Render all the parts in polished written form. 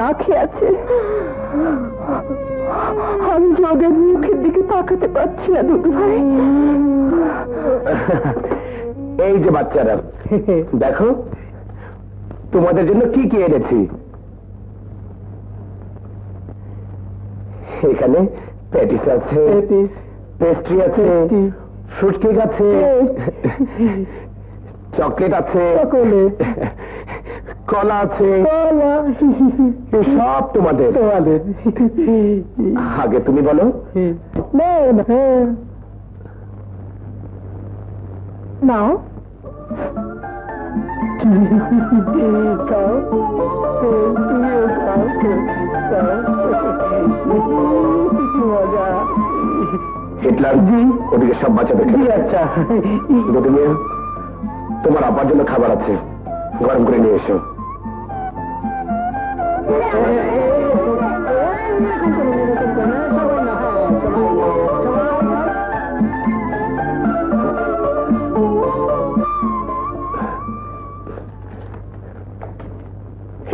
না খেয়ে আছে। আমি যে ওদের মুখের দিকে তাকাতে পারছি না দুদু ভাই। এই যে বাচ্চারা, দেখো তোমাদের জন্য কি কি এনেছি। এখানে প্যাটিস আছে, পেস্ট্রি আছে, ফ্রুট কেক আছে, চকলেট আছে, কলা আছে, সব তোমাদের। আগে তুমি বলো। নাও হিটলার জি, ওদিকে সব বাচ্চাদের। আচ্ছা দুটো মেয়ে, তোমার আপার জন্য খাবার আছে, গরম করে নিয়ে এসো।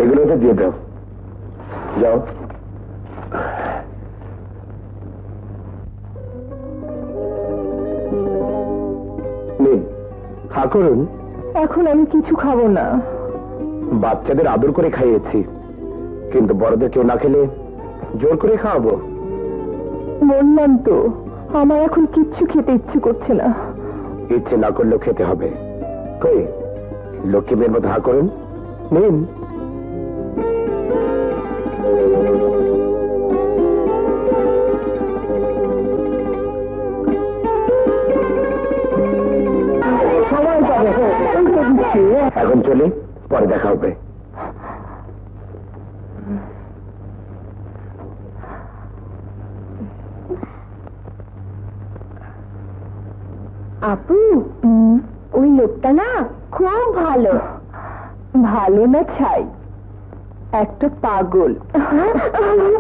এগুলোতে দিয়ে দাও, যাও। খা করুন। এখন আমি কিছু খাবো না। বাচ্চাদের আদর করে খাইয়েছি, কিন্তু বড়দের কেউ না খেলে জোর করে খাওয়াবো? বললাম তো, আমার এখন কিচ্ছু খেতে ইচ্ছে করছে না। ইচ্ছে না করলেও খেতে হবে। কই লক্ষ্মী মেয়ের মতো হা করুন, নিন। এখন চলি, পরে দেখা হবে। আপু, ওই লোকটা না খুব ভালো। ভালো না ছাই, একটা পাগল। আমার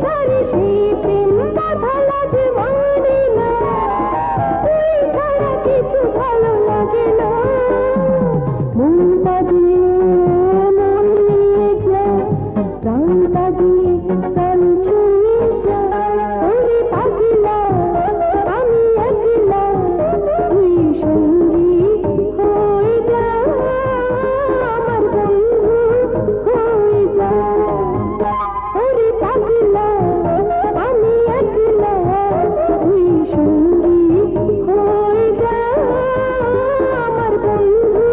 সারে সেই প্রেম কথা লাজ মানে না, তুই ছাড়া কিছু ভালো লাগে না। মনটা দিয়ে মন নিয়ে যা, প্রাণটা দিয়ে প্রাণ ছুঁয়ে যা। ওরে পাগলা আমি একলা, তুই সঙ্গী হয়ে যা, আমার বন্ধু হয়ে যা। ওরে পাগলা আমি একলা, তুই সঙ্গী হয়ে যা, আমার বন্ধু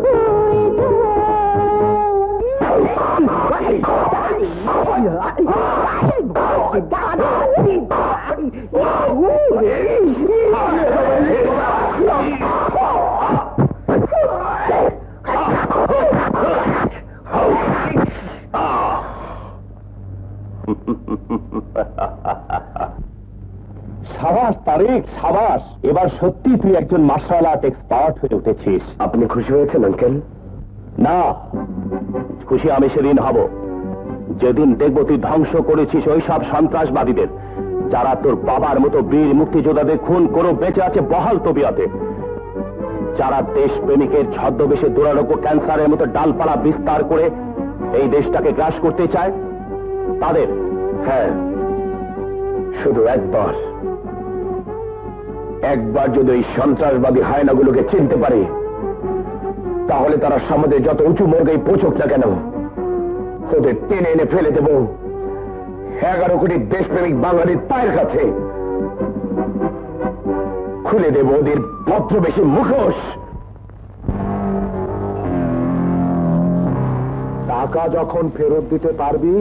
হয়ে যা। সাবাস তারিক, সাবাস। এবার সত্যি তুই একজন মার্শাল আর্ট এক্সপার্ট হয়ে উঠেছিস। আপনি খুশি হয়েছেন আঙ্কেল? না, খুশি আমি সেদিন হব যেদিন দেখব তুই ধ্বংস করেছিস ওই সব সন্ত্রাসবাদীদের যারা তোর বাবার মতো বীর মুক্তিযোদ্ধাদের খুন করে বেঁচে আছে বহাল তবিয়তে, যারা দেশপ্রেমিকের ছদ্মবেশে দুরারোগ্য ক্যান্সারের মতো ডালপালা বিস্তার করে এই দেশটাকে গ্রাস করতে চায় তাদের। হ্যাঁ, শুধু একবার যদি এই সন্ত্রাসবাদী হায়নাগুলোকে চিনতে পারে, তাহলে তারা সমাজে যত উঁচু মর্গেই পৌঁছুক না কেন, ওদের টেনে এনে ফেলে দেব 11 কোটি দেশপ্রেমিক বাঙালির পায়ের কাছে। খুলে দেব ওদের ভদ্রবেশী মুখোশ। টাকা যখন ফেরত দিতে পারবি,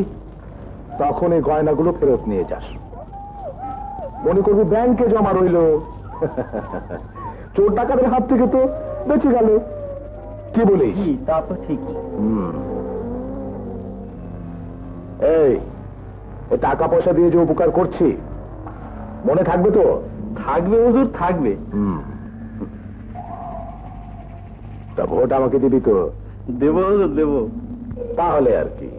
তখন এই গয়নাগুলো ফেরত নিয়ে যাস। মনে করবি ব্যাংকে জমা রইল, চোর টাকাদের হাত থেকে তো বেঁচে গেল। কি বলিস? তা তো ঠিকই। এই টাকা পয়সা দিয়ে যে উপকার করছি মনে থাকবে তো? থাকবে হুজুর, থাকবে। তা ভোট আমাকে দিবি তো? দেব হুজুর, দেব। তাহলে আর কি,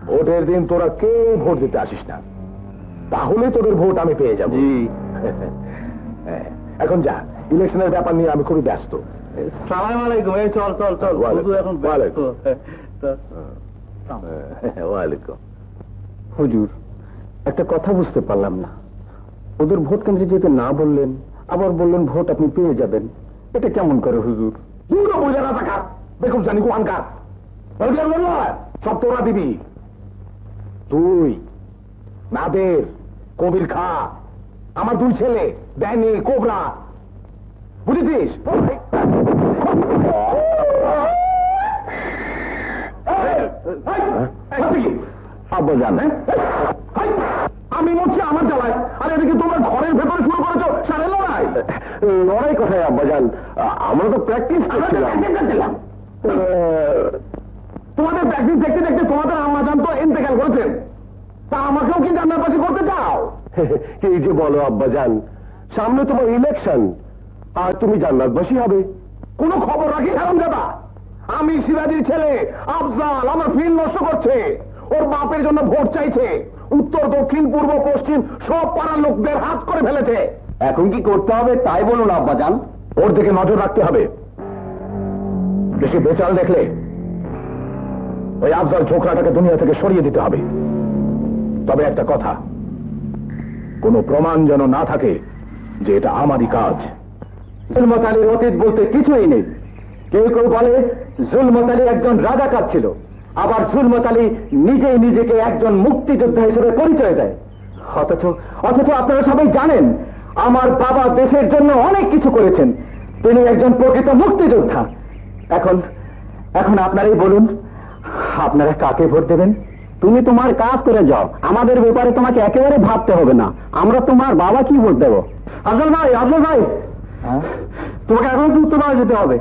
ভোটের দিন তোরা কেউ ভোট দিতে আসিস না, তাহলে তোদের ভোট আমি পেয়ে যাবো। জি। হ্যাঁ, এখন যা, ইলেকশনের ব্যাপার নিয়ে আমি খুবই ব্যস্ত। সালাম আলাইকুম। এই চল চল চল, হুজুর এখন ব্যস্ত। ওয়ালাইকুম। হুজুর, একটা কথা বুঝতে পারলাম না, ওদের ভোট কেন্দ্রে যেতে না বললেন, আবার বললেন ভোট আপনি পেয়ে যাবেন, এটা কেমন করে হুজুর? দুটো বোঝা না থাকা দেখুন জানি কোয়ানকার সব তোরা দিবি। তুই, নাদের, কবির খা, আমার 2 ছেলে ড্যানি, কোবরা, বুঝেছিস? আব্বাজান, আমি মরছি আমার জ্বালায়, আর এদিকে তোমার ঘরের ভেতরে শুরু করেছো সারে লড়াই। লড়াই কোথায় আব্বাজান, আমরা তো প্র্যাকটিস করছিলাম। তোমাদের প্র্যাকটিস দেখতে দেখতে তোমাদের আম্মাজান তো ইন্তেকাল করেছেন, তা আমাকেও কি জান্নাতবাসী করতে চাও? এই যে বলো আব্বাজান, সামনে তোমার ইলেকশন, আর তুমি জান্নাতবাসী হবে? কোনো খবর রাখি হারামজাদা? আমি সিরাজির ছেলে আফজাল আমার ফিল্ড নষ্ট করছে, ওর বাপের জন্য ভোট চাইছে, উত্তর দক্ষিণ পূর্ব পশ্চিম সব পাড়ার লোকদের হাত করে ফেলেছে। এখন কি করতে হবে তাই বলুন আব্বাজান। ওর দিকে নজর রাখতে হবে, বেশি বেচাল দেখলে ওই আফজাল ছোকরাটাকে দুনিয়া থেকে সরিয়ে দিতে হবে। তবে একটা কথা, কোনো প্রমাণ যেন না থাকে যে এটা আমারই কাজ। জুলমত আলীর অতীত বলতে কিছুই নেই। কেউ কেউ বলে জুলমত আলী একজন রাজাকার ছিল, আবার জুলমত আলী নিজেই নিজেকে একজন মুক্তিযোদ্ধা হিসেবে পরিচয় দেয়। অথচ আপনারা সবাই জানেন আমার বাবা দেশের জন্য অনেক কিছু করেছেন, তিনি একজন প্রকৃত মুক্তিযোদ্ধা। এখন আপনারাই বলুন, আপনারা কাকে ভোট দেবেন? তুমি তোমার কাজ করে যাও, আমাদের ব্যাপারে তোমাকে একেবারে ভাবতে হবে না। আমরা তোমার বাবা কি ভোট দেবো? আফজল ভাই, তোমাকে এখন একটু উত্তরপাড়া যেতে হবে,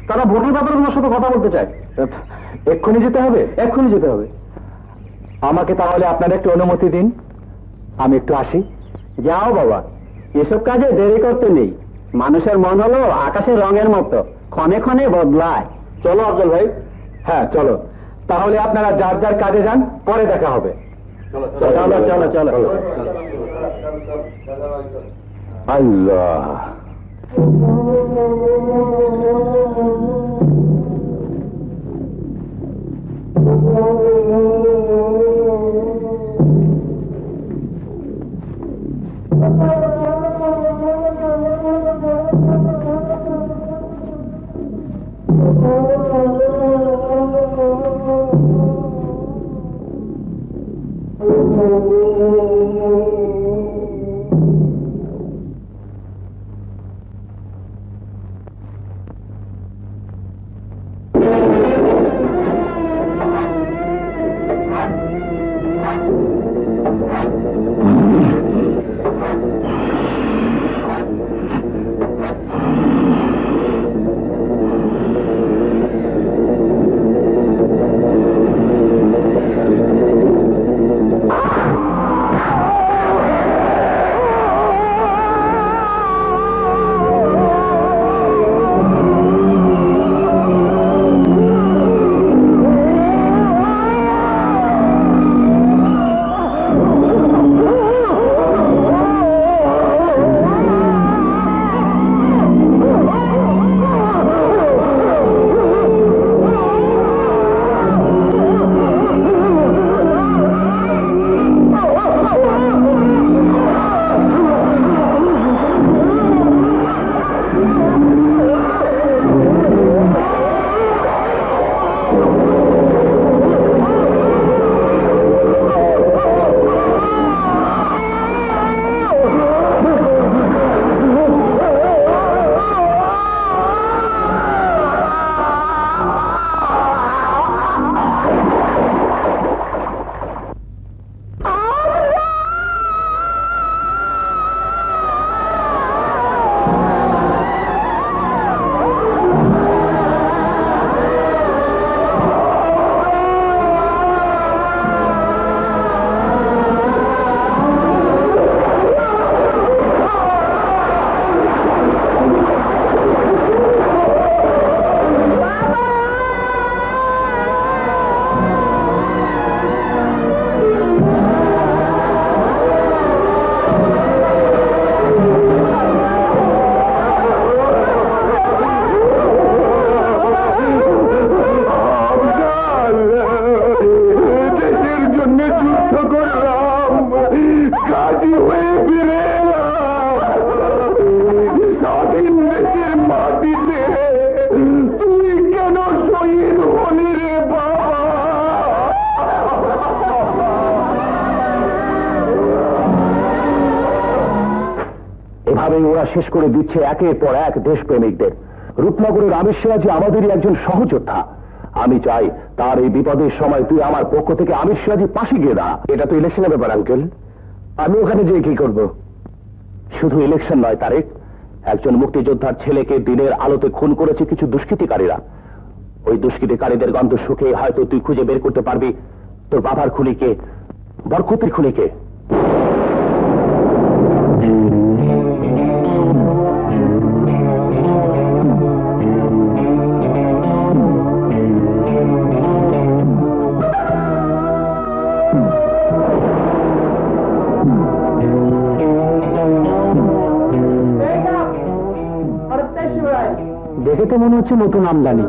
তারা ভোটের ব্যাপারে তোমার সাথে কথা বলতে চায়। এক্ষুনি যেতে হবে? এক্ষুনি যেতে হবে। আমাকে তাহলে আপনারা একটু অনুমতি দিন, আমি একটু আসি। যাও বাবা, এসব কাজে দেরি করতে নেই। মানুষের মন হলো আকাশের রঙের মতো, ক্ষণে ক্ষণে বদলায়। চলো আফজল ভাই। হ্যাঁ চলো, তাহলে আপনারা যার যার কাজে যান, পরে দেখা হবে। চলো চলো চলো আল্লাহ এভাবেই ওরা শেষ করে দিচ্ছে একের পর এক দেশপ্রেমিকদের। রূপনগরের আমির সিরাজি আমাদেরই একজন সহযোদ্ধা। আমি চাই তার এই বিপদের সময় তুই আমার পক্ষ থেকে আমির সিরাজি পাশে গিয়ে দাঁড়া। এটা তো ইলেকশনের ব্যাপার আঙ্কেল, আমি ওখানে যেয়ে কি করব? শুধু ইলেকশন নয় তারেক, একজন মুক্তিযোদ্ধার ছেলেকে দিনের আলোতে খুন করেছে কিছু দুষ্কৃতিকারীরা। ওই দুষ্কৃতিকারীদের গন্ধ শুকে হয়তো তুই খুঁজে বের করতে পারবি তোর বাবার খুনিকে, বরকতের খুনিকে। দেখে তো মনে হচ্ছে নতুন আমদানি।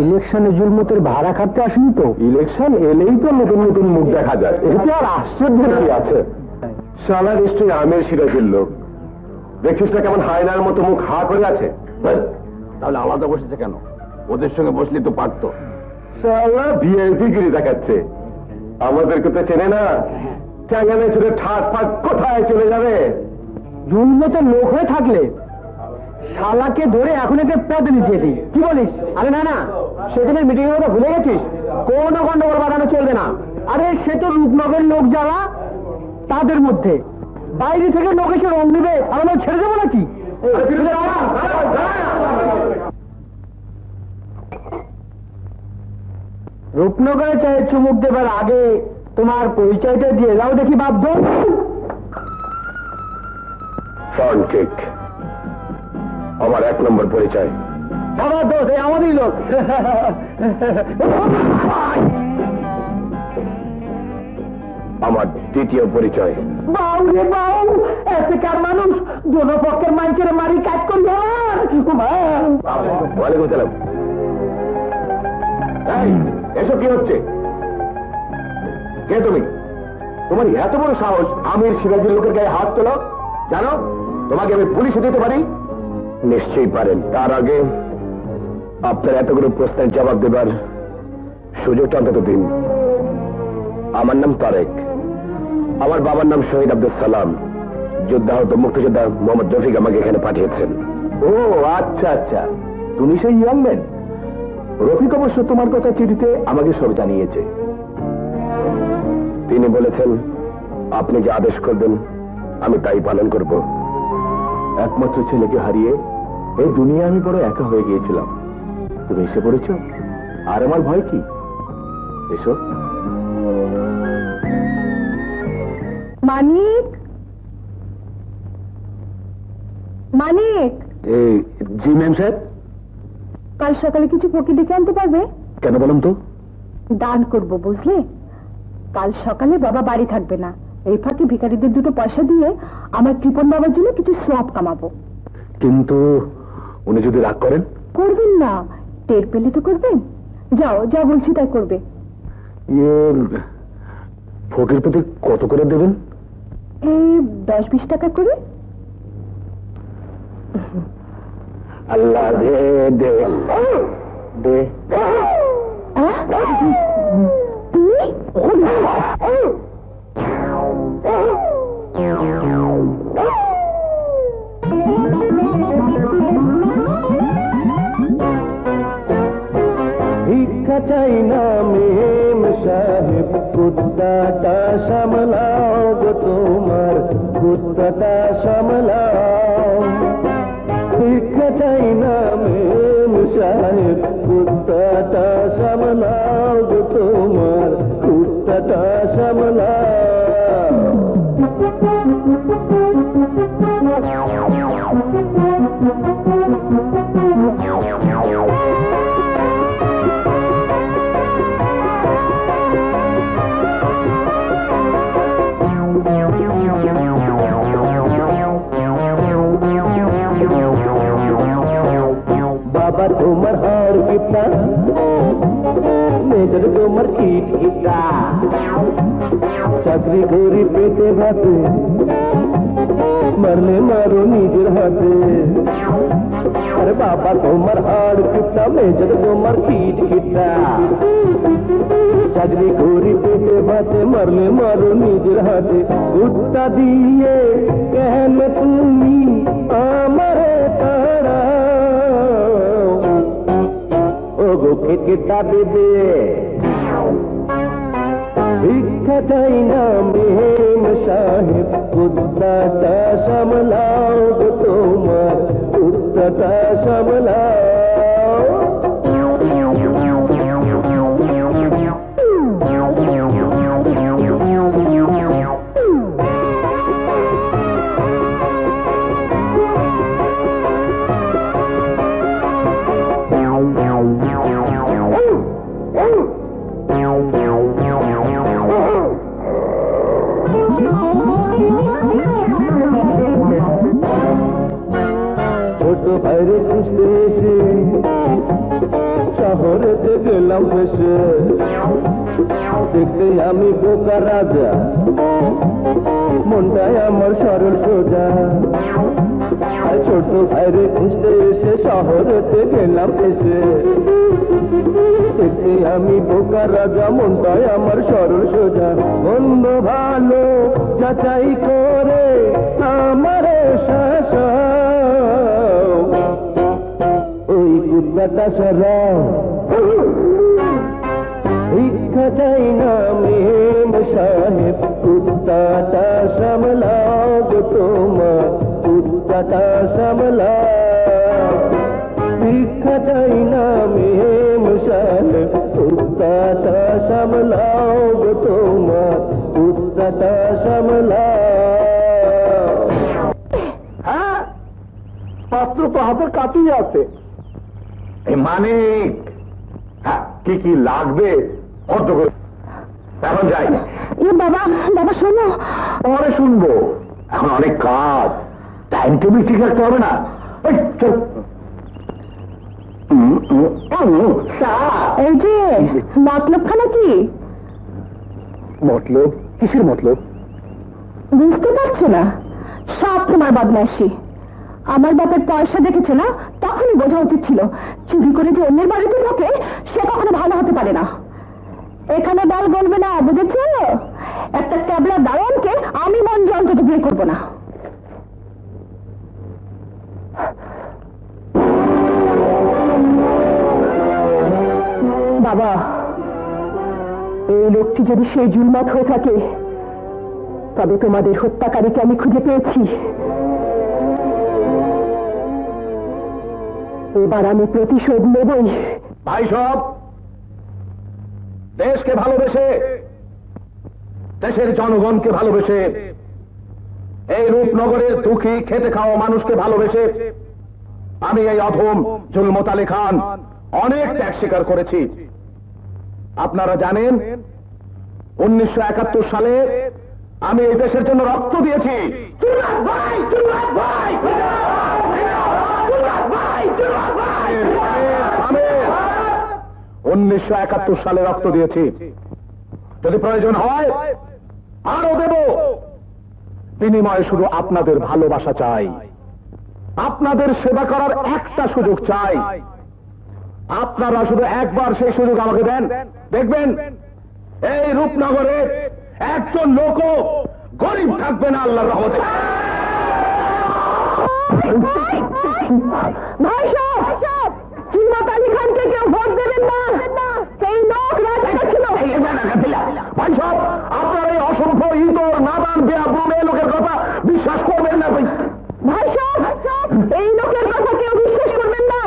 ইলেকশনে জুলমতের ভাড়া খাটতে আসেনি তো? ইলেকশন এলেই তো নতুন নতুন মুখ দেখা যায়, এতে আর আশ্চর্যের কি আছে? সালা নিশ্চয়ই আমির সিরাজের লোক। দেখিস না কেমন হায়নার মতো মুখ হা করে আছে। তাহলে আলাদা বসেছে কেন? ওদের সঙ্গে বসলি তো পারতো। সালা ভিআইপি গিরি দেখাচ্ছে। আমাদেরকে তো চেনে না, চ্যাঙ্গানে ছেড়ে ঠাট ফাট কোথায় চলে যাবে? জুলমতের লোক হয়ে থাকলে শালাকে ধরে এখন একে পদ নিতে দিই, কি বলিস? আরে না না, সেদিনের মিটিং এর কথা ভুলে গেছিস? কোনো গন্ডগোল বাড়ানো চলবে না। আরে সে তো রূপনগরের লোক যারা, তাদের মধ্যে বাইরে থেকে লোক এসে রং নিবে, আমরা ছেড়ে দেবো নাকি? রূপনগরে চাই চুমুক দেবার আগে তোমার পরিচয়টা দিয়ে যাও দেখি বাধ্য। ঠিক আমার 1 নম্বর পরিচয়। আমার দোষ, এই আমারই লোক। আমার দ্বিতীয় পরিচয়। বাউ রে বাউ, এসেকার মানুষ দোনো পক্ষের মানুষের মারি কাজ করল। ওয়ালাইকুম সালাম। এই, এসব কি হচ্ছে? কে তুমি? তোমার এত বড় সাহস আমির সিরাজের লোকের গায়ে হাত তোলো? জানো তোমাকে আমি পুলিশে দিতে পারি? নিশ্চয়ই পারেন। তার আগে আপনার এতগুলো প্রশ্নের জবাব দেবার সুযোগটা অন্তত দিন। আমার নাম তারেক, আমার বাবার নাম শহীদ আব্দুল সালাম। যোদ্ধাহত মুক্তিযোদ্ধা মোহাম্মদ রফিক আমাকে এখানে পাঠিয়েছেন। ও আচ্ছা আচ্ছা, তুমি সেই ইয়াং ম্যান। রফিক অবশ্য তোমার কথা চিঠিতে আমাকে সব জানিয়েছে। তিনি বলেছেন আপনি যে আদেশ করবেন আমি তাই পালন করব। একমাত্র ছেলেকে হারিয়ে এই দুনিয়া আমি বড় একা হয়ে গিয়েছিলাম। তুমি এসে পড়েছ, আর আমার ভয় কি? এসো। মানিক, মানিক, জি ম্যাম সাহেব। কাল সকালে কিছু ফকির ডেকে আনতে পারবে? কেন বলুন তো? দান করব, বুঝলে? কাল সকালে বাবা বাড়ি থাকবে না, এই ফাঁকে ভিখারিদের দুটো পয়সা দিয়ে আমার কৃপন বাবার জন্য কিছু সোয়াব কামাবো। কিন্তু উনি যদি রাগ করেন? করবেন না, টের পেলে তো করবেন। যাও, যা বলছি তাই করবে। ফকির প্রতি কত করে দেবেন? এই 10-20 টাকা করে। আল্লাহ দে দে দে। তুমি ভিক্ষা চাই না মেম সাহেব, কুত্তাটা সামলাও গো তোমার, কুত্তাটা সামলাও। ভিক্ষা চাই না মেম সাহেব, কুত্তাটা সামলাও গো তোমার, কুত্তাটা সামলাও। বাবা তোমার হার কিপটা, মেজর তোমার কিট কিপটা, চাকরি করি পেটে ভাতে, মারলে মারো নিজের হাতে। আরে বাবা তোমার হার কিপটা, মেজর তোমার কিট কিপটা, চাকরি করি পেটে ভাতে, মারলে মারো নিজের হাতে। কুত্তা দিয়ে কেন তুমি আমারে তাড়াও, ও গো কিটা দেবে। ভিক্ষা চাই না মেম সাহেব, কুত্তাটা সামলাও গো তোমার, কুত্তাটা সামলাও। ছোট ভাইরে খুঁজতে এসে শহরেতে গেলাম ফেসে, দেখতে আমি বোকা রাজা, মনটাই আমার সরল সোজা। আর ছোট ভাইরে খুঁজতে এসে শহরেতে গেলাম ফেসে, দেখতে আমি বোকা রাজা, মনটাই আমার সরল সোজা। মন্দ ভালো যাচাই করে আমারে শাসাও, ওই কুত্তাটা সরাও। ভিক্ষা চাই না মেম সাহেব, কুত্তাটা সামলাও গো তোমার, কুত্তাটা সামলাও। ভিক্ষা চাই না মেম সাহেব, কুত্তাটা সামলাও গো তোমার, কুত্তাটা সামলাও। হ্যাঁ, পাত্র তো হাতের কাছেই আছে। মানিক, হ্যাঁ, কি কি লাগবে অর্থ করে এখন যাই। এ বাবা, বাবা শোনো। পরে শুনবো, এখন অনেক কাজ, টাইম টেবিল ঠিক রাখতে হবে না। এই, চল। এই যে মতলবখানা কি? মতলব? কিসের মতলব? বুঝতে পারছো না? সব তোমার বদমাইশি। আমার বাপের পয়সা দেখেছে না, তখনই বোঝা উচিত ছিল চুরি করে যে অন্যের বাড়িতে ঢোকে সে কখনো ভালো হতে পারে না। এখানে ডাল গলবে না, বুঝেছ? একটা ক্যাবলা দারোয়ানকে আমি মন অন্তত বিয়ে করবো না। বাবা, এই লোকটি যদি সেই জুলমাত হয়ে থাকে, তবে তোমাদের হত্যাকারীকে আমি খুঁজে পেয়েছি। এবার আমি প্রতিশোধ নেবই। ভাই সব, দেশকে ভালোবেসে, দেশের জনগণকে ভালোবেসে, এই রূপনগরের দুঃখী খেটে খাওয়া মানুষকে ভালোবেসে আমি এই অধম জুলমত আলী খান অনেক ত্যাগ স্বীকার করেছি। আপনারা জানেন 1971 সালে আমি এই দেশের জন্য রক্ত দিয়েছি। 1971 সালে রক্ত দিয়েছি। যদি প্রয়োজন হয় আরো দেব। বিনিময়ে শুধু আপনাদের ভালোবাসা চাই, আপনাদের সেবা করার একটা সুযোগ চাই। আপনারা শুধু একবার সেই সুযোগ আমাকে দেন, দেখবেন এই রূপনগরে একজন লোকও গরিব থাকবে না আল্লাহর রহমতে। ভাই সাহেব, জুলমত আলী খানকে কেউ ভোট দেবেন না। এই লোক রাজা ছিল। ভাই সব, আপনার এই অসংখ্য ইতর নাদান বেয়াবুম এই লোকের কথা বিশ্বাস করবেন না। ভাই সাহেব, এই লোকের কথা কেউ বিশ্বাস করবেন না।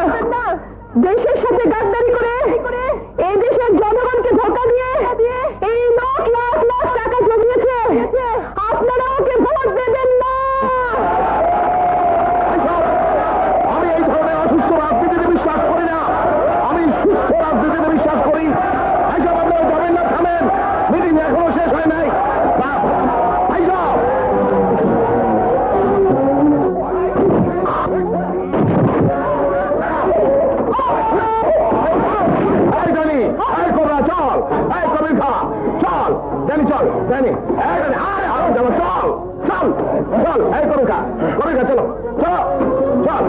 দেশের সাথে গাদ্দারি করে এই দেশের জনগণকে ধোঁকা দিয়ে এই লোক লাখ লাখ টাকা জমিয়েছে। আপনারা ওকে ভোট দেবেন না। আমি এই ধরনের অসুস্থ রাজনীতিতে বিশ্বাস করি না, আমি সুস্থ রাজনীতিতে বিশ্বাস করি। এইসব আপনারা যাবেন না, থামেন, মিটিং এখনো শেষ হয় নাই। চল জানি, চল চল চল, এই করুকা চলো চলো চল।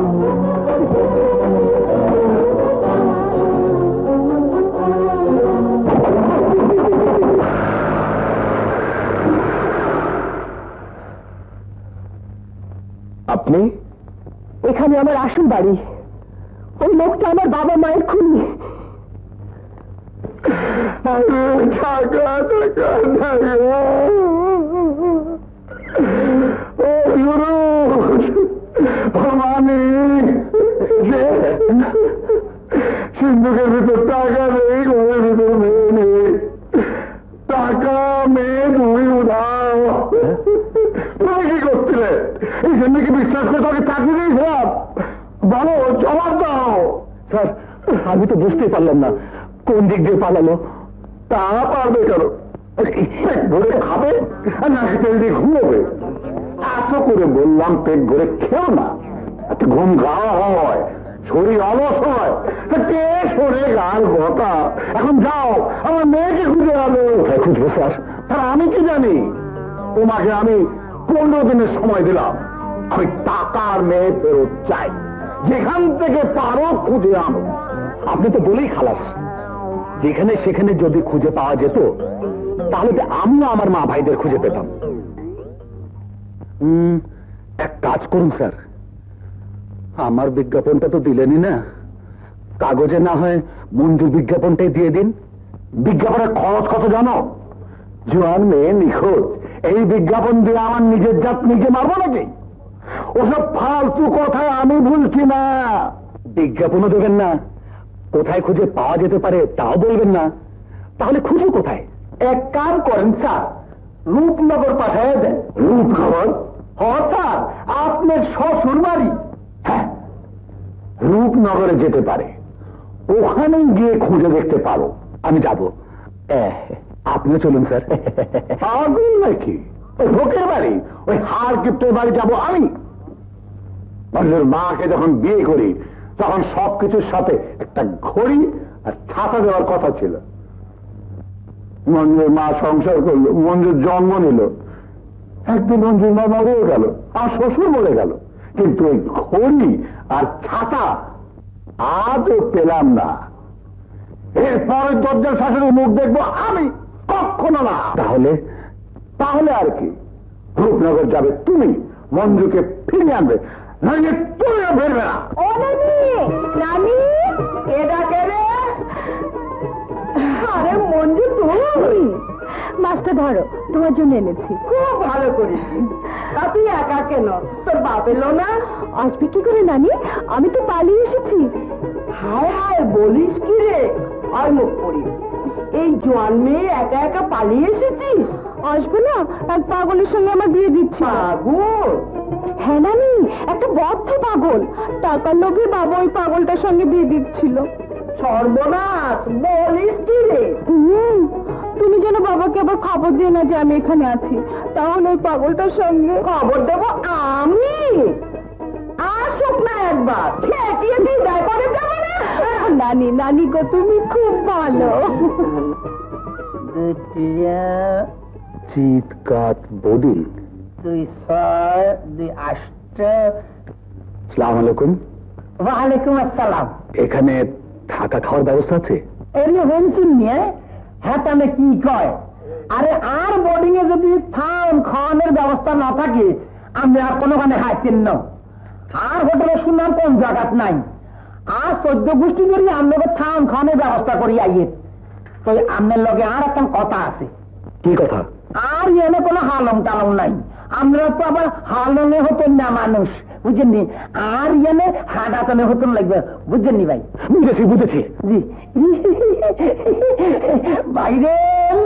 আপনি? এখানে আমার আসল বাড়ি। ওই লোকটা আমার বাবা মায়ের খুনি। সিন্ধুকের ভিতর টাকা নেই, ঘরের ভিতর মেয়ে নেই, টাকা মেয়ে দুই উধাও। তুমি কি করছিলে? এই জন্য কি বিশ্বাস করে তোকে চাকরি দিয়েছিলাম? বলো, জবাব দাও। স্যার, আমি তো বুঝতেই পারলাম না কোন দিক দিয়ে পালালো। তা পারবে কেন? পেট ভরে খাবে না তেল দিয়ে ঘুমোবে? এত করে বললাম পেট ভরে খেও না, এত ঘুম গাওয়া হয়, শরীর অলস হয়। কে সরে গার কথা? এখন যাও, আমার মেয়েকে খুঁজে আনো। খুঁজবো স্যার? তাহলে আমি কি জানি? তোমাকে আমি 15 দিনের সময় দিলাম। আমি টাকার মেয়ে ফেরত চাই, যেখান থেকে পারো খুঁজে আনো। আপনি তো বলেই খালাস, যেখানে সেখানে যদি খুঁজে পাওয়া যেত তাহলে তো আমিও আমার মা ভাইদের খুঁজে পেতাম। এক কাজ করুন স্যার, আমার বিজ্ঞাপনটা তো দিলেনই না, কাগজে না হয় মঞ্জুর বিজ্ঞাপনটাই দিয়ে দিন। বিজ্ঞাপনের খরচ কত জানো? জোয়ান মেয়ে নিখোঁজ, এই বিজ্ঞাপন দিয়ে আমার নিজের জাত নিজে মারবো নাকি? ওসব ফালতু কথায় আমি ভুলছি না। বিজ্ঞাপনও দেবেন না, কোথায় খুঁজে পাওয়া যেতে পারে তাও বলবেন না, তাহলে খুঁজো কোথায়? এক কাম করেন স্যার, রূপনগর পাঠায় দেন। রূপনগর? হ্যাঁ স্যার, আপনার শ্বশুর বাড়ি। হ্যাঁ, রূপনগরে যেতে পারে, ওখানে গিয়ে খুঁজে দেখতে পারো। আমি যাব। আপনিও চলুন স্যার। পাগল নাকি? ওই ভোকের বাড়ি, ওই হার গিফটের বাড়ি যাব আমি? মঞ্জুর মাকে যখন বিয়ে করি তখন সবকিছুর সাথে একটা ঘড়ি আর ছাতা দেওয়ার কথা ছিল। মঞ্জুর মা সংসার করলো, মঞ্জুর জন্ম নিল, একদিন মঞ্জুর মা মরেও গেল, আর শ্বশুর মরে গেল, কিন্তু ওই ঘড়ি আর ছাতা আজও পেলাম না। এরপরে দরজার শাশুড়ি মুখ দেখবো আমি? কখনো না। তাহলে তাহলে আর কি, রূপনগর যাবে তুমি, মঞ্জুকে ফিরিয়ে আনবে, নাইলে তুমিও ফিরবে না। ও নানি, নানি, এটা কে রে? আরে মঞ্জু তুই? মাছটা ধরো, তোমার জন্য এনেছি। খুব ভালো করেছিস। তা তুই একা কেন? তোর বাপ এলো না? আসবে কি করে নানি? আমি তো পালিয়ে এসেছি। হায় হায়, বলিস কি রে? আর মুখ পড়ি, এই জোয়ান মেয়ে একা একা পালিয়ে এসেছিস? আসবে না, এক পাগলের সঙ্গে আমার বিয়ে দিচ্ছি। পাগল? হ্যাঁ নানি, একটা বদ্ধ পাগল। টাকার লোভে বাবা ওই পাগলটার সঙ্গে বিয়ে দিচ্ছিল। সর্বনাশ, বলিস কি রে? তুমি যেন বাবাকে আবার খবর দিও না যে আমি এখানে আছি, তাহলে ওই পাগলটার সঙ্গে। খবর দেব আমি? আসুক না একবার, খেটিয়ে দিয়ে যায় পরে দেব না। নানি, নানি গো, তুমি খুব ভালো। চিৎকাত বদিন। 2 6 2 8। আসসালামু আলাইকুম। ওয়ালাইকুম আসসালাম। এখানে থাকা খাওয়ার ব্যবস্থা আছে? এমনি হনছুন নিয়ে হ্যাঁ, তাহলে কি কয়? আরে আর বোর্ডিং এ যদি থাম খাওয়ানোর ব্যবস্থা না থাকে, আমি আর কোনোখানে হাইতেন না। আর হোটেলে শুনলাম কোন জায়গাত নাই। আর 14 গোষ্ঠী করি আপনাকে থাম খাওয়ানোর ব্যবস্থা করি আইয়ে। তো আপনার লগে আর একটা কথা আছে। কি কথা? আর এনে কোনো হালং টালং নাই। আমরা তো আবার হালঙে হতেন না মানুষ, বুঝেননি? আর এনে হাডাতনে হতেন লাগবে, বুঝছেননি ভাই? বুঝেছি বুঝেছি। জি। বাইরে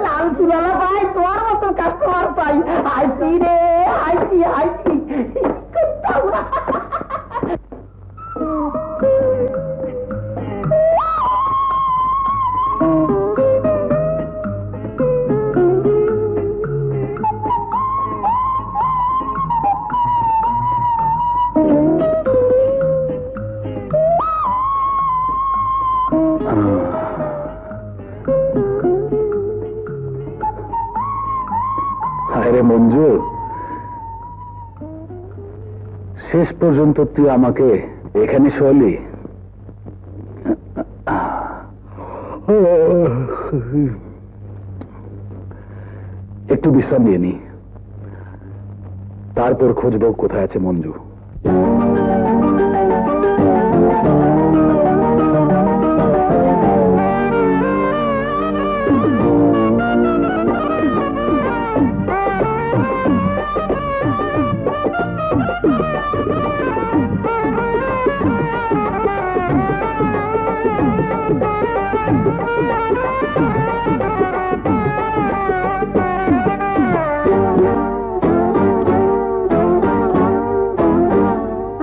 লাল তুলালা পাই, তোমার মতন কাস্টমার পাই। আইছি রে, আইছি আইছি। আরে মঞ্জু, শেষ পর্যন্ত তুই আমাকে এখানে শোয়ালি। একটু বিশ্রাম নিয়ে নি, তারপর খুঁজবো কোথায় আছে মঞ্জু।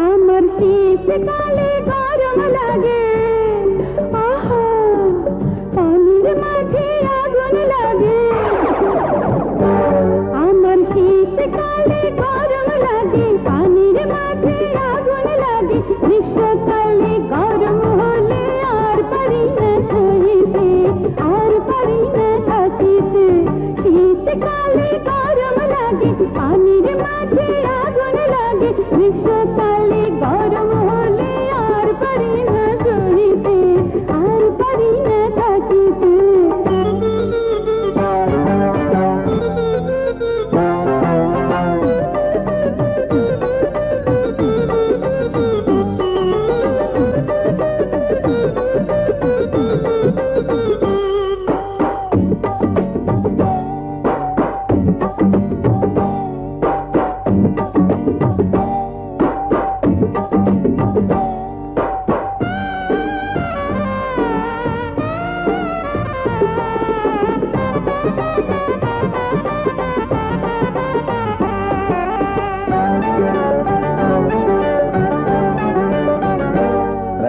আমার শীতকালে গরম লাগে, আহা, পানির মাঝে আগুন লাগে। আমার শীতকালে গরম লাগে, পানির মাঝে আগুন লাগে। গ্রীষ্মকালে গরম হলে আর পারি না সইতে, আর পারি না থাকিতে। শীতকালে গরম লাগে, পানির মাঝে আগুন লাগে। গ্রীষ্মকালে গরম হলে আর পারি না সইতে, আর পারি না থাকিতে।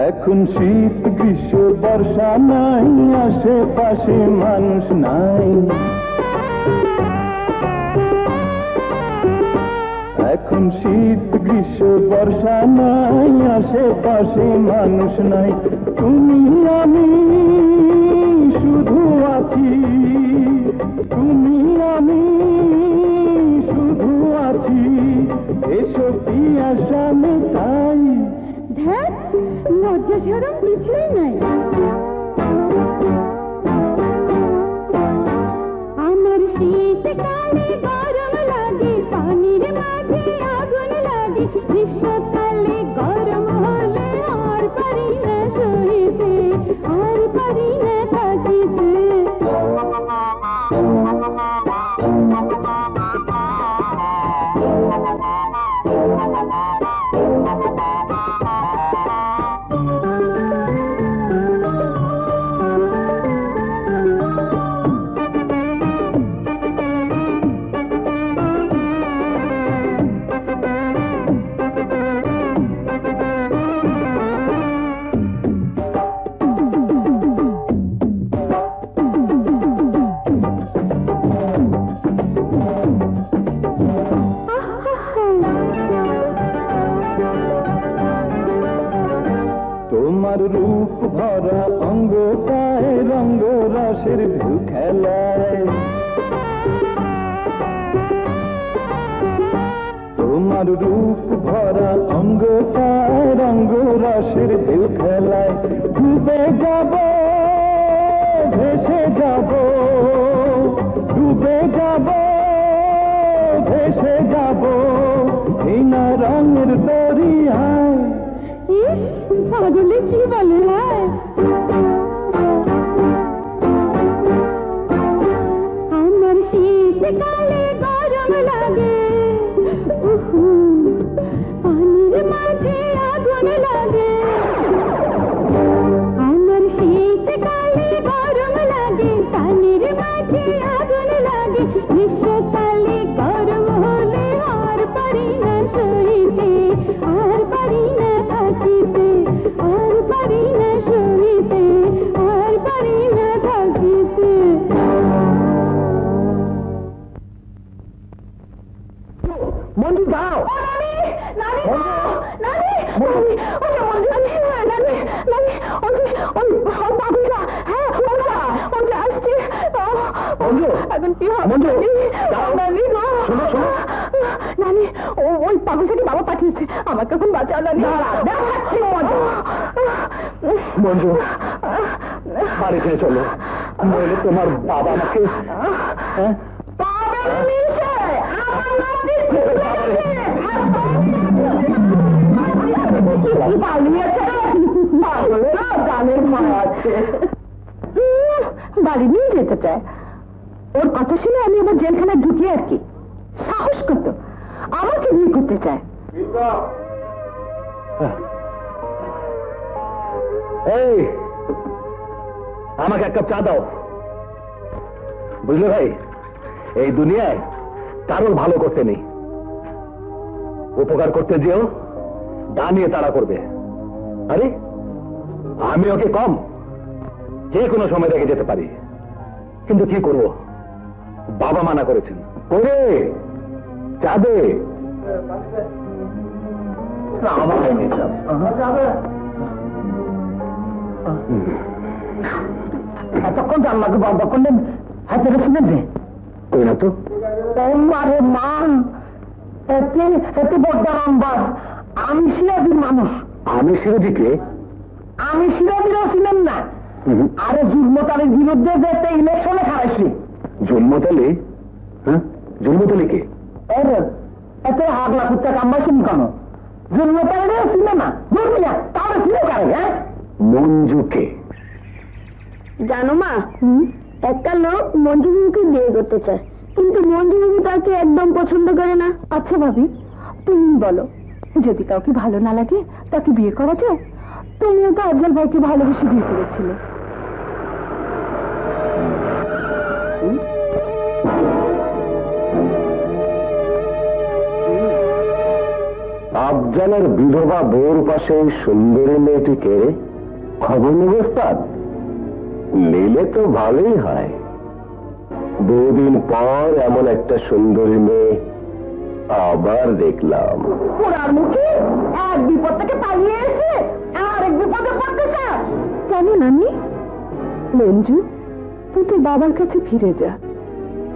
এখন শীত গ্রীষ্ম বর্ষা নাই, আশেপাশে মানুষ নাই। এখন শীত গ্রীষ্ম বর্ষা নাই, আশেপাশে মানুষ নাই, তুমি আমি শুধু আছি, তুমি আমি শুধু আছি, এসো পিয়াসা মেটাই। ধ্যাত, লজ্জা সরম কিছুই নাই। আমার শীতকালে গরম লাগে, পানির মাঝে আগুন লাগে, গ্রীষ্মকালে গরম হলে আর পারি না সইতে, আর পারি না থাকিতে। তোমার রূপ ভরা অঙ্গটায় রঙ্গ রসের ঢেউ খেলায়, তোমার রূপ ভরা অঙ্গটায় রঙ্গ রসের ঢেউ খেলায়, ডুবে যাব ভেসে যাব, ডুবে যাব ভেসে যাব, এই না রঙের দরিয়ায়। ইস, পাগলে কি বলে হায়। আমার শীতকালে গরম লাগে, উহু, পানির মাঝে আগুন লাগে। আমার শীতকালে গরম লাগে, পানির মাঝে আগুন লাগে, গ্রীষ্মকালে গরম হলে আর পারি না সইতে, আর পারি না থাকিতে, আর পারি না সইতে, আর পারি না থাকিতে। মঞ্জু দাও, নানি, নানি, নানি, নানি, ওই যে মঞ্জু, নানি, নানি, নানি, ওই যে, ওই পাগলটা, হ্যাঁ, ওই যে আসছে। মঞ্জু, এখন কি হবে? মঞ্জু, নানি, দাও। নানি গো। শোনো, শোনো। নানি, ওই পাগলটাকে বাবা পাঠিয়েছে, আমাকে এখন বাঁচাও নানি। দেখাচ্ছি মজা। মঞ্জু, বাড়ি ছেড়ে চলো, নইলে তোমার বাবা আমাকে হ্যাঁ? পাবেন নিচে, আমার নাতির পালিয়েছে, পাগলেরা জানের ভয় আছে। বাড়ি নিয়ে যেতে চায়, ওর কথা শুনে আমি আবার জেলখানায় ঢুকি আর কি। সাহস কত, আমাকে বিয়ে করতে চায়। এই, আমাকে এক কাপ চা দাও। বুঝলে ভাই, এই দুনিয়ায় কারোর ভালো করতে নেই, উপকার করতে যেও দা নিয়ে তাড়া করবে। আরে আমি ওকে কম, যে কোনো সময় রেখে যেতে পারি, কিন্তু কি করব, বাবা মানা করেছেন। ওরে চা দে। এতক্ষণ জানলাকে বন্ধ করলেন, হাতে শুনেন যে কই না তো। আরে মান, এতে এতে বড্ডা রংবাজ। আমি সিরাজির মানুষ। আমি সিরাজিকে? আমি সিরাজিরও ছিলেন না। আরে জুলমতালির বিরুদ্ধে যে একটা ইলেকশনে খারাইছি। জন্মতালি? হ্যাঁ, জন্মতালিকে? এত হাগলা কুত্তা কামবাইছেন কেন? জুলমতালিরও ছিল না, জন্মিয়া তাহলে ছিল কারে? হ্যাঁ, মঞ্জুকে। জানো মা, একটা লোক মঞ্জুবাবুকে বিয়ে করতে চায়, কিন্তু মঞ্জুবাবু তাকে একদম পছন্দ করে না। আচ্ছা ভাবি, তুমি বলো, যদি কাউকে ভালো না লাগে তাকে বিয়ে করা যায়? তুমিও তো আফজাল ভাইকে ভালোবেসে বিয়ে করেছিলে। আফজালের বিধবা বউর পাশে সুন্দরী মেয়েটিকে খবর নেব ওস্তাদ? নিলে তো ভালোই হয়। 2 দিন পর এমন একটা সুন্দরী মেয়ে আবার দেখলাম পোড়ার মুখে এক বিপদ থেকে পালিয়ে এসে আর এক বিপদে পড়তে চাস কেন নানি? মঞ্জু, তুই তো বাবার কাছে ফিরে যা।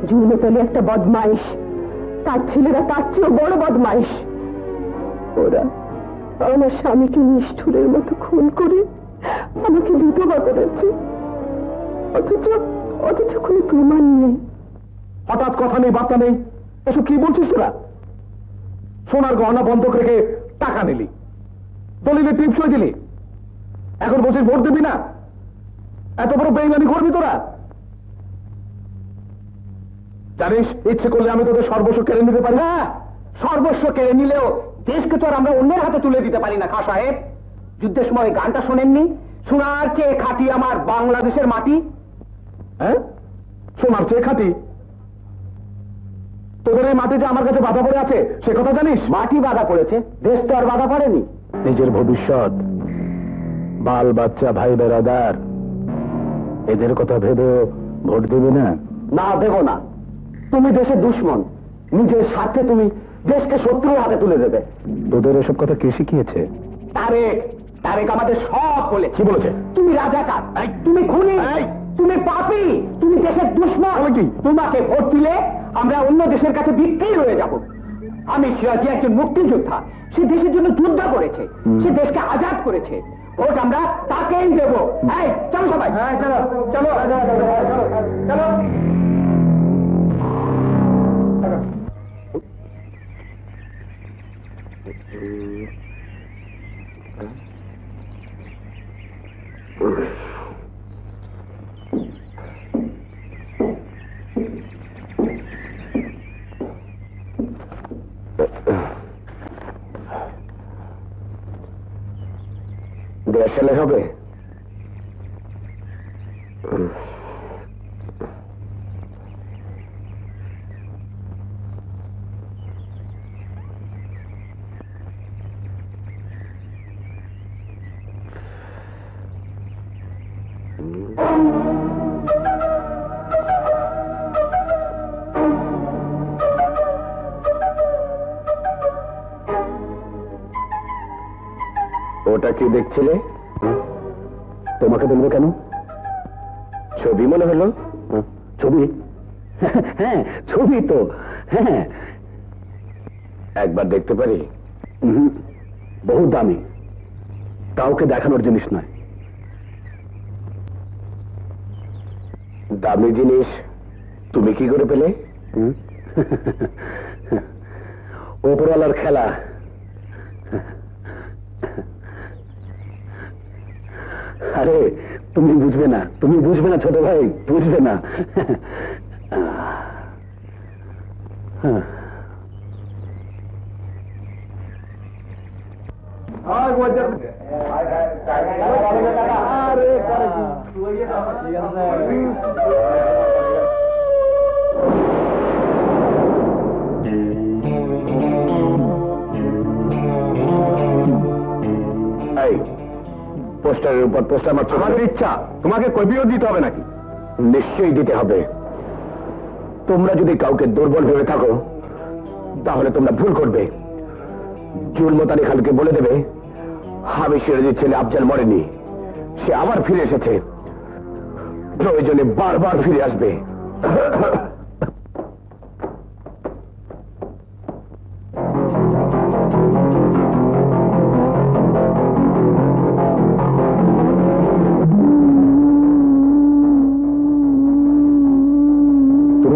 জুলমতলি একটা বদমাইশ, তার ছেলেরা তার চেয়েও বড় বদমাইশ। ওরা আমার স্বামীকে নিষ্ঠুরের মতো খুন করে আমাকে বিধবা করেছে, অথচ অথচ কোনো প্রমাণ নেই। হঠাৎ কথা নেই, বার্তা নেই, এসব কি বলছিস তোরা? সোনার গহনা বন্ধক রেখে টাকা নিলি, দলিলে টিপসই দিলি, এখন বলছিস ভোট দিবি না? এত বড় বেইমানি করবি তোরা? জানিস, ইচ্ছে করলে আমি তোদের সর্বস্ব কেড়ে নিতে পারি। হ্যাঁ, সর্বস্ব কেড়ে নিলেও দেশকে তো আর আমরা অন্যের হাতে তুলে দিতে পারি না। খাঁ সাহেব, যুদ্ধের সময় ওই গানটা শোনেননি? সোনার চেয়ে খাঁটি আমার বাংলাদেশের মাটি। হ্যাঁ, সোনার চেয়ে খাঁটি? তোদের এই মাটি যে আমার কাছে বাধা পড়ে আছে সে কথা জানিস? মাটি বাধা পড়েছে, দেশ তো আর বাধা পড়েনি। নিজের ভবিষ্যৎ, বাল বাচ্চা, ভাই বেড়াদার, এদের কথা ভেবে ভোট দেবে না? না, দেব না। তুমি দেশের দুশ্মন, নিজের স্বার্থে তুমি দেশকে শত্রুর হাতে তুলে দেবে। তোদের এসব কথা কে শিখিয়েছে? তারেক, তারেক আমাদের সব বলে। কি বলেছে? তুমি রাজাকার, তুমি খুনি, তুমি পাপী, তুমি দেশের দুশ্মন। কি? তোমাকে ভোট দিলে আমরা অন্য দেশের কাছে বিক্রি হয়ে যাব। আমি সিরাজি একজন মুক্তিযোদ্ধা, সে দেশের জন্য যুদ্ধ করেছে, সে দেশকে আজাদ করেছে। ভোট আমরা তাকেই দেব। এই, চলো সবাই, চলো চলো চলো। দেশালে হবে? ওটা কি দেখছিলে? তোমাকে বলবো কেন? ছবি মনে হলো। ছবি? হ্যাঁ, ছবি তো। হ্যাঁ, একবার দেখতে পারি? বহু দামি, কাউকে দেখানোর জিনিস নয়। দামি জিনিস তুমি কি করে পেলে? ওপরওয়ালার খেলা। আরে তুমি বুঝবে না, তুমি বুঝবে না ছোট ভাই, বুঝবে না। পোস্টারের উপর পোস্টার মারছো? আমার ইচ্ছা, তোমাকে কবিও দিতে হবে নাকি? নিশ্চয়ই দিতে হবে। তোমরা যদি কাউকে দুর্বল ভেবে থাকো তাহলে তোমরা ভুল করবে। জুলমতানি খালকে বলে দেবে আমি সিরাজের ছেলে আফজাল মরেনি, সে আবার ফিরে এসেছে, প্রয়োজনে বারবার ফিরে আসবে।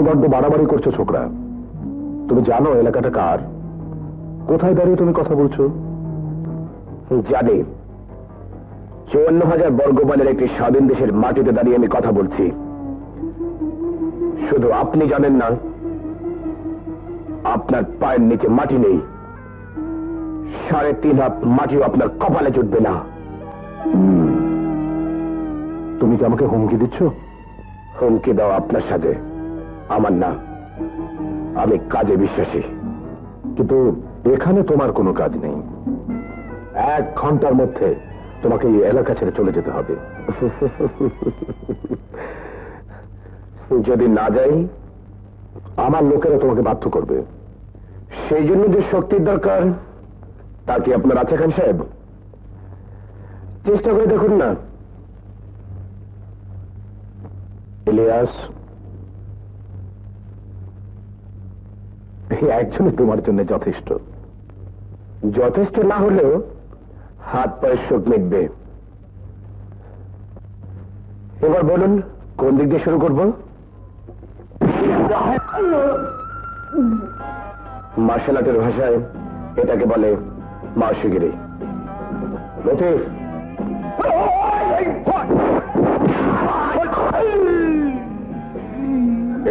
বড্ড বাড়াবাড়ি করছো ছোকরা। তুমি জানো এলাকাটা কার? কোথায় দাঁড়িয়ে তুমি কথা বলছো? জানি, 54,000 বর্গমাইলের একটি স্বাধীন দেশের মাটিতে দাঁড়িয়ে আমি কথা বলছি। শুধু আপনি জানেন না, আপনার পায়ের নিচে মাটি নেই। 3.5 হাত মাটিও আপনার কপালে জুটবে না। তুমি কি আমাকে হুমকি দিচ্ছ? হুমকি দাও আপনার সাথে, আমার না। আমি কাজে বিশ্বাসী। কিন্তু এখানে তোমার কোনো কাজ নেই। 1 ঘন্টার মধ্যে তোমাকে এই এলাকা ছেড়ে চলে যেতে হবে। যদি না যাই, আমার লোকেরা তোমাকে বাধ্য করবে। সেই জন্য যে শক্তির দরকার তা কি আপনার আছে খান সাহেব? চেষ্টা করে দেখুন না। ইলিয়াস, একজনই তোমার জন্য যথেষ্ট। যথেষ্ট না হলেও হাত পায়ের শোক মিটবে। এবার বলুন কোন দিক দিয়ে শুরু করব? মার্শাল আর্টের ভাষায় এটাকে বলে মার্শিগিরি। লতিফ,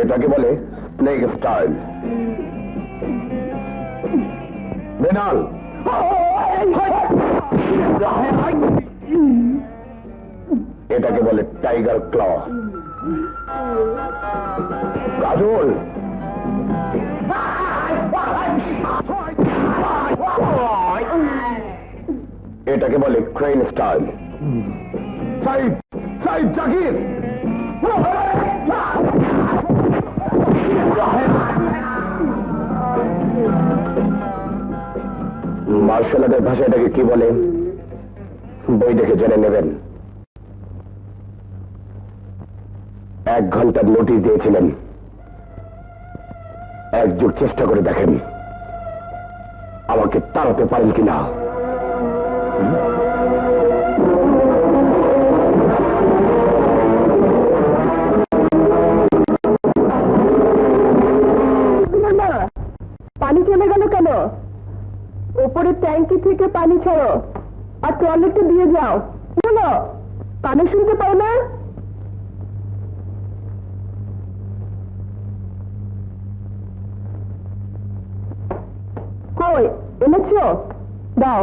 এটাকে বলে স্নেক স্টাইল। মৃণাল, এটাকে বলে টাইগার ক্ল। কাজল, এটাকে বলে crane style. Saeed, Saeed Zakir, martial আর্টের ভাষা এটাকে কি বলে বই দেখে জেনে নেবেন। 1 ঘন্টার নোটিশ দিয়েছিলেন, 1 যুগ চেষ্টা করে দেখেন আমাকে তাড়াতে পারেন কিনা। পানি চলে গেল কেন? উপরে ট্যাঙ্কি থেকে পানি ছাড়ো আর টয়লেটে দিয়ে যাও। বলো, কানে শুনতে পাও না? কই এনেছো? দাও।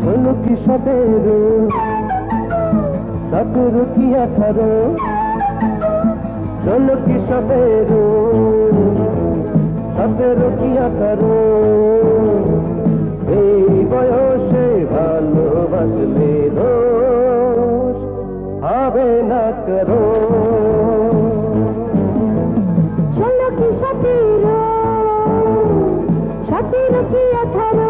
ষোলো কি 17, 17 কি 18, 16 কি 17, 17 কি 18, এই বয়সে ভালোবাসলে দোষ হবে না করো। 16 কি 17, 17 কি 18,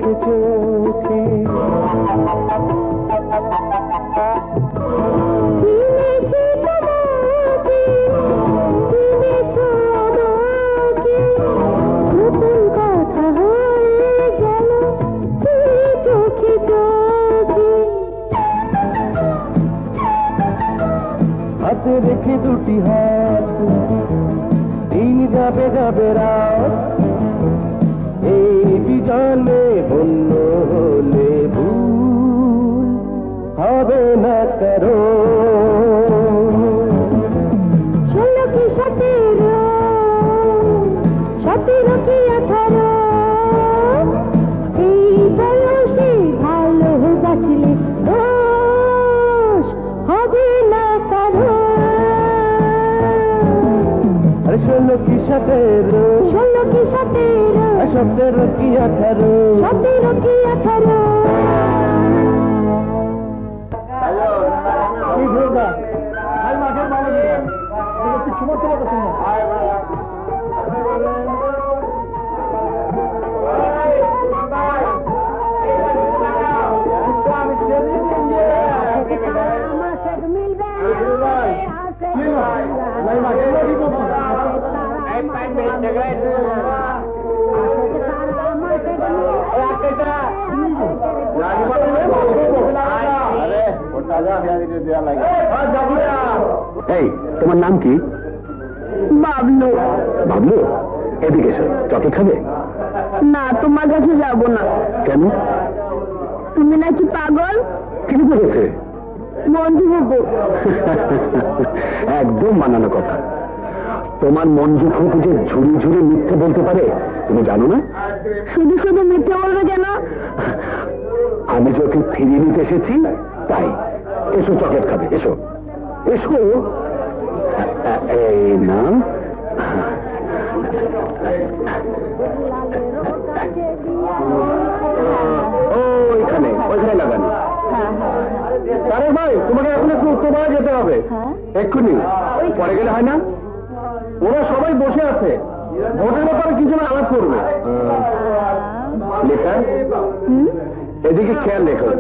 চোখে চোখে হাতে রেখে দুটি হাত দিন যাবে যাবে রাত এই বিজনে বন্য হলে ভুল হবে না কারো 16 কি 17 17 কি 18 এই বয়সে ভালোবাসলে দোষ হবে না কারো। 16 কি 17 16 কি 17 17 কি 18 17 কি 18 এই তোমার নাম কি? বাবলু। বাবলু, এদিকে এসো, চকলেট খাবে? না, তোমার কাছে যাব না। কেন? তুমি নাকি পাগল? কি বলেছে? মঞ্জু বাবু। একদম বানানো কথা। তোমার মঞ্জু ফুপু যে ঝুড়ি ঝুড়ি মিথ্যে বলতে পারে তুমি জানো না? শুধু শুধু মিথ্যে বলবে কেন? আমি যে ওকে ফিরিয়ে নিতে এসেছি তাই। এসো, চকলেট খাবে, এসো এসো। এই না, ওইখানে ওইখানে লাগানো। আরে ভাই, তোমাকে এখন একটু উত্তরপাড়া যেতে হবে। এক্ষুনি, পরে গেলে হয় না? ওরা সবাই বসে আছে, ভোটের ব্যাপারে কিছু না আলাপ করবে। লিখা, এদিকে খেয়াল রেখো,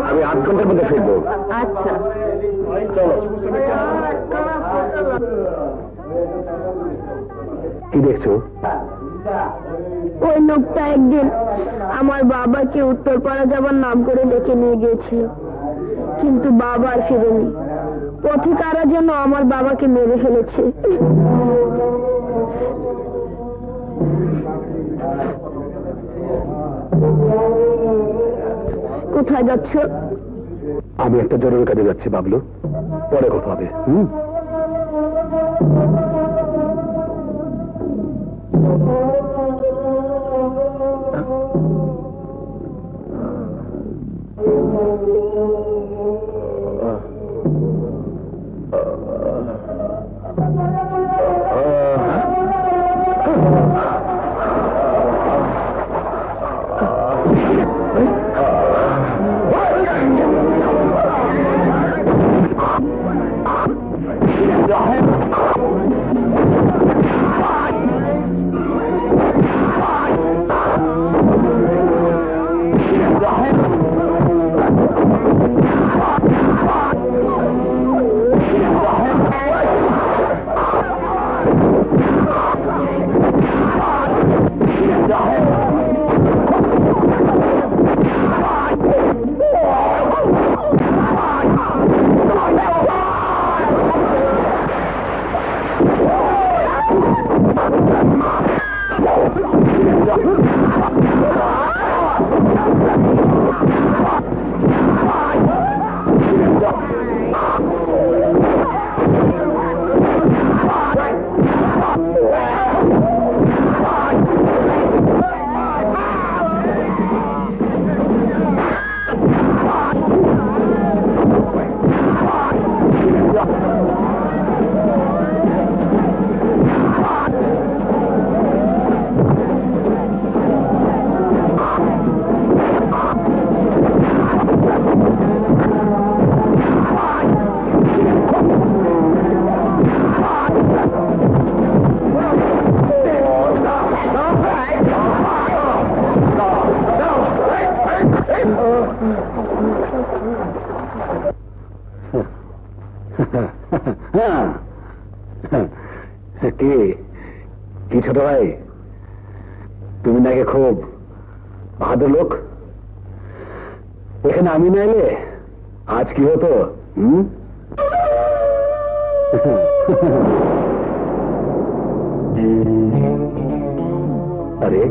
আমি 8 ঘন্টার মধ্যে ফিরবো। আচ্ছা। চলো। কি দেখছো? ওই লোকটা একদিন আমার বাবাকে উত্তরপাড়া যাবার নাম করে ডেকে নিয়ে গিয়েছিল, কিন্তু বাবা আর ফিরেনি। পথে কারা যেন আমার বাবাকে মেরে ফেলেছে। কোথায় যাচ্ছ? আমি একটা জরুরি কাজে যাচ্ছি বাবলু, পরে কথা হবে। কি কি ছোট ভাই, তুমি নাকি খুব বাহাদুর লোক? এখানে আমি না এলে আজ কি হতো? আরে